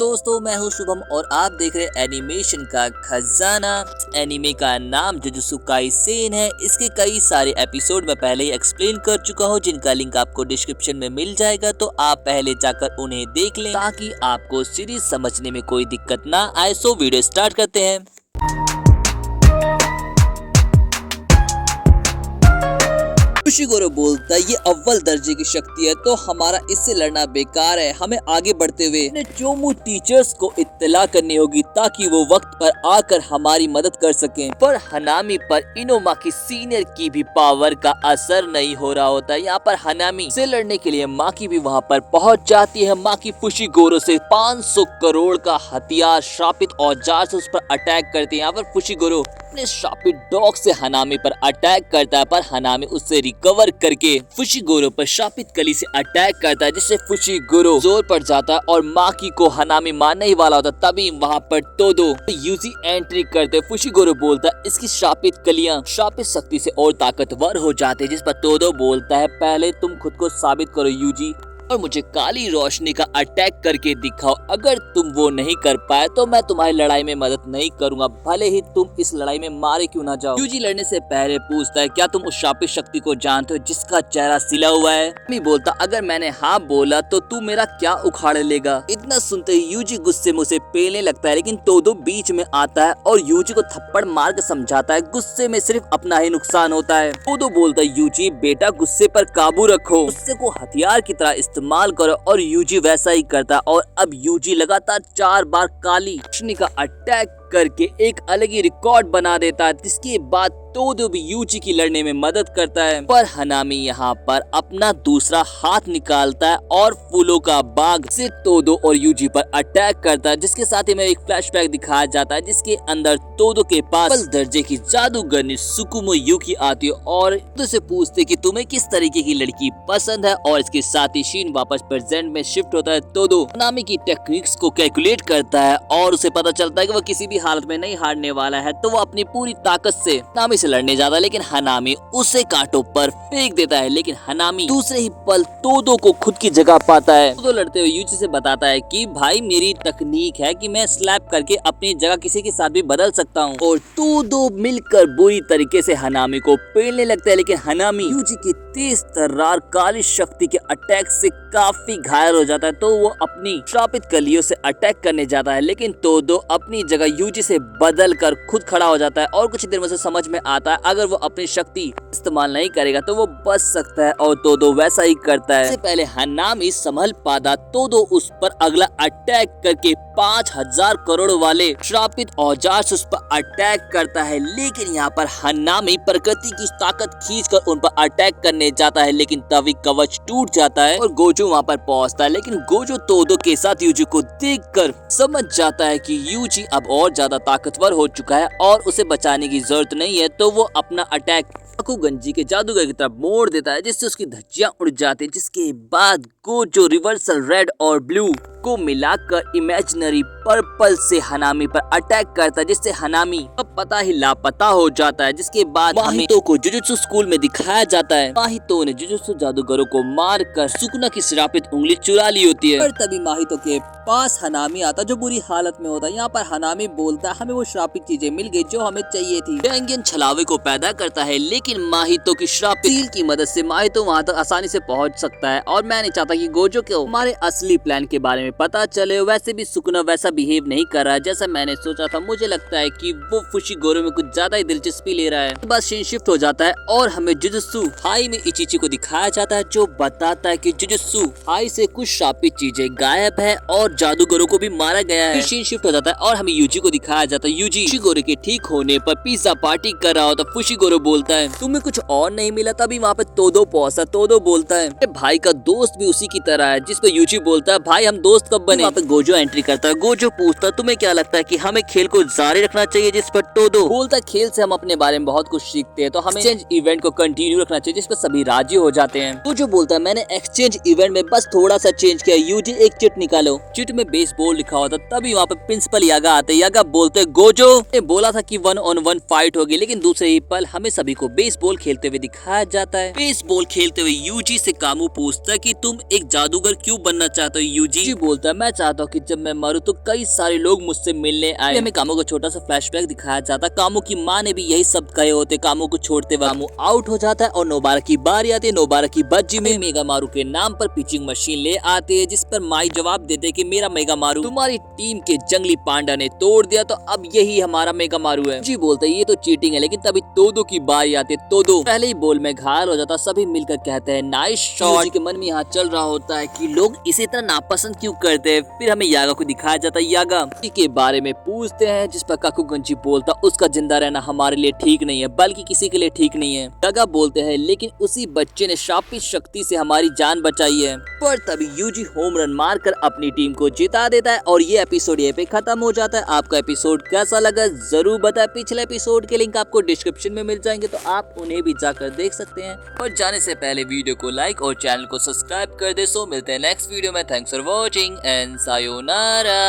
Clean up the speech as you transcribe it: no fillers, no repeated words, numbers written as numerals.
दोस्तों, मैं हूं शुभम और आप देख रहे हैं एनिमेशन का खजाना। एनिमे का नाम जुजुत्सु काइसेन है। इसके कई सारे एपिसोड मैं पहले ही एक्सप्लेन कर चुका हूं, जिनका लिंक आपको डिस्क्रिप्शन में मिल जाएगा, तो आप पहले जाकर उन्हें देख लें ताकि आपको सीरीज समझने में कोई दिक्कत ना आए। सो वीडियो स्टार्ट करते हैं। फुशिगोरो बोलता है, ये अव्वल दर्जे की शक्ति है तो हमारा इससे लड़ना बेकार है। हमें आगे बढ़ते हुए चोमू टीचर्स को इत्तला करनी होगी ताकि वो वक्त पर आकर हमारी मदद कर सकें। पर हनामी पर इनोमाकी सीनियर की भी पावर का असर नहीं हो रहा होता। यहाँ पर हनामी से लड़ने के लिए माकी भी वहाँ पर पहुँच जाती है। माकी फुशिगोरो से 500 करोड़ का हथियार श्रापित औजार से उस पर अटैक करती है। यहाँ पर फुशिगोरो अपने श्रापित डॉग से हनामी पर अटैक करता है, पर हनामी उससे रिकवर करके फुशिगोरो पर श्रापित कली से अटैक करता है, जिससे फुशिगोरो जोर पड़ जाता है और माकी को हनामी मारने ही वाला होता। तभी वहाँ पर तोदो यूजी एंट्री करते। फुशिगोरो बोलता है, इसकी श्रापित कलियां श्रापित शक्ति से और ताकतवर हो जाते, जिस पर तोदो बोलता है, पहले तुम खुद को साबित करो यूजी और मुझे काली रोशनी का अटैक करके दिखाओ। अगर तुम वो नहीं कर पाए तो मैं तुम्हारी लड़ाई में मदद नहीं करूंगा, भले ही तुम इस लड़ाई में मारे क्यों ना जाओ। यूजी लड़ने से पहले पूछता है, क्या तुम उस श्रापित शक्ति को जानते हो जिसका चेहरा सिला हुआ है? मैं बोलता, अगर मैंने हाँ बोला तो तू मेरा क्या उखाड़ लेगा। इतना सुनते ही यूजी गुस्से में उसे पेलने लगता है, लेकिन तोदो बीच में आता है और यूजी को थप्पड़ मार कर समझाता है, गुस्से में सिर्फ अपना ही नुकसान होता है। तोदो बोलता है, यूजी बेटा गुस्से पर काबू रखो, गुस्से को हथियार की तरह इस्तेमाल करो, और यूजी वैसा ही करता है। और अब यूजी लगातार 4 बार काली रोशनी का अटैक करके एक अलग ही रिकॉर्ड बना देता है, जिसके बाद तोदो भी यूजी की लड़ने में मदद करता है। पर हनामी यहाँ पर अपना दूसरा हाथ निकालता है और फूलों का बाग से तोदो और यूजी पर अटैक करता है, जिसके साथ ही में एक फ्लैशबैक दिखाया जाता है, जिसके अंदर तोदो के पास अव्वल दर्जे की जादूगरनी सुकुमो युकी आती है और तोदो से पूछते कि तुम्हें किस तरीके की लड़की पसंद है। और इसके साथ ही शीन वापस प्रेजेंट में शिफ्ट होता है। तोदो हनामी की टेक्निक्स को कैलकुलेट करता है और उसे पता चलता है कि वो किसी भी हालत में नहीं हारने वाला है, तो वो अपनी पूरी ताकत से हनामी से लड़ने जाता है, लेकिन हनामी उसे कांटों पर फेंक देता है। लेकिन हनामी दूसरे ही पल तोदो को खुद की जगह पाता है। तोदो लड़ते हुए यूजी से बताता है कि भाई मेरी तकनीक है कि मैं स्लैप करके अपनी जगह किसी के साथ भी बदल सकता हूँ। और तोदो मिलकर बुरी तरीके से हनामी को पेलने लगता है, लेकिन हनामी यूजी की तेज तर्रार काली शक्ति के अटैक से काफी घायल हो जाता है, तो वो अपनी श्रापित कलियों से अटैक करने जाता है, लेकिन तोदो अपनी जगह यूजी से बदल कर खुद खड़ा हो जाता है। और कुछ देर में उसे समझ में आता है, अगर वो अपनी शक्ति इस्तेमाल नहीं करेगा तो वो बच सकता है, और तोदो वैसा ही करता है। इससे पहले हनामी संभल पाता, तोदो उस पर अगला अटैक करके 5000 करोड़ वाले श्रापित औजार से उस पर अटैक करता है। लेकिन यहाँ पर हनामी प्रकृति की ताकत खींचकर उन पर अटैक करने जाता है, लेकिन तभी कवच टूट जाता है और गोजो वहाँ पर पहुँचता है। लेकिन गोजो तोदो के साथ यूजी को देखकर समझ जाता है कि यूजी अब और ज्यादा ताकतवर हो चुका है और उसे बचाने की जरूरत नहीं है, तो वो अपना अटैक गंजी के जादूगर की तरफ मोड़ देता है, जिससे उसकी धज्जियां उड़ जाती है। जिसके बाद गोजो रिवर्सल रेड और ब्लू को मिलाकर इमेजिनरी पर्पल से हनामी पर अटैक करता है, जिससे हनामी अब पता ही लापता हो जाता है। जिसके बाद माहितो को जुजुत्सु स्कूल में दिखाया जाता है। माहितो ने जुजुत्सु जादूगरों को मारकर सुकुना की श्रापित उंगली चुरा ली होती है। पर तभी माहितो के पास हनामी आता जो बुरी हालत में होता है। यहाँ पर हनामी बोलता है, हमें वो श्रापित चीजें मिल गई जो हमें चाहिए थी। डेंगियन छलावे को पैदा करता है, लेकिन माहितो की श्रापित सील की मदद से माहितो वहाँ तक आसानी से पहुँच सकता है। और मैं नहीं चाहता कि गोजो को हमारे असली प्लान के बारे में पता चले। वैसे भी सुकुना वैसा बिहेव नहीं कर रहा है जैसा मैंने सोचा था। मुझे लगता है कि वो फुशिगोरो में कुछ ज्यादा ही दिलचस्पी ले रहा है। बस सीन शिफ्ट हो जाता है और हमें जुजुत्सु हाई में इचिची को दिखाया जाता है, जो बताता है कि जुजुत्सु हाई से कुछ श्रापित चीजें गायब है और जादूगरों को भी मारा गया है। फिर सीन शिफ्ट हो जाता है और हमें यूजी को दिखाया जाता है। यूजी फुशिगोरो के ठीक होने पर पिज्जा पार्टी कर रहा होता। फुशिगोरो बोलता है, तुम्हें कुछ और नहीं मिला? तभी वहाँ पे तोदो पहुंचता। तोदो बोलता है, भाई का दोस्त भी उसी की तरह है, जिस पर यूजी बोलता है, भाई हम दोस्त कब बने? वहाँ पे गोजो एंट्री करता है। गोजो पूछता है, तुम्हें क्या लगता है कि हमें खेल को जारी रखना चाहिए? जिस पर तोदो बोलता है, खेल से हम अपने बारे में बहुत कुछ सीखते हैं, तो हमें एक्सचेंज इवेंट को कंटिन्यू रखना चाहिए, जिस पर सभी राजी हो जाते हैं। गोजो बोलता है, मैंने एक्सचेंज इवेंट में बस थोड़ा सा चेंज किया। यूजी एक चिट निकालो। चिट में बेसबॉल लिखा होता। तभी वहाँ पे प्रिंसिपल यागा आते। यागा बोलते, गोजो ने बोला था कि 1-on-1 फाइट होगी, लेकिन दूसरे ही पल हमें सभी को बेसबॉल खेलते हुए दिखाया जाता है। बेसबॉल खेलते हुए यूजी से कामू पूछता है कि तुम एक जादूगर क्यों बनना चाहते हो? यूजी बोलता है मैं चाहता हूँ कि जब मैं मरूं तो कई सारे लोग मुझसे मिलने आए। हमें कामो का छोटा सा फ्लैशबैक दिखाया जाता है। कामो की माँ ने भी यही सब कहे होते। कामो को छोड़ते वक्त कामो आउट हो जाता है और नोबारा की बारी आती है। नोबारा की बज्जी में मेगामारू के नाम पर पिचिंग मशीन ले आती है, जिस पर माई जवाब देते है कि मेरा मेगामारू तुम्हारी टीम के जंगली पांडा ने तोड़ दिया, तो अब यही हमारा मेगामारू है। जी बोलते ये तो चीटिंग है, लेकिन तभी तोदो की बारी आती है। तोदो पहले ही बॉल में घायल हो जाता, सभी मिलकर कहते हैं नाइस शॉट। के मन में यहाँ चल रहा होता है कि लोग इसे इतना नापसंद क्यों करते हैं। फिर हमें यागा को दिखाया जाता है। यागा के बारे में पूछते हैं, जिस पर काकुगंजी बोलता उसका जिंदा रहना हमारे लिए ठीक नहीं है, बल्कि किसी के लिए ठीक नहीं है। यागा बोलते हैं लेकिन उसी बच्चे ने शापित शक्ति से हमारी जान बचाई है। पर तभी यूजी होम रन मारकर अपनी टीम को जिता देता है और ये एपिसोड ये पे खत्म हो जाता है। आपका एपिसोड कैसा लगा जरूर बताएं। पिछले एपिसोड के लिंक आपको डिस्क्रिप्शन में मिल जाएंगे, तो आप उन्हें भी जाकर देख सकते हैं। और जाने से पहले वीडियो को लाइक और चैनल को सब्सक्राइब कर दे। सो मिलते हैं नेक्स्ट वीडियो में। Thanks for watching and sayonara.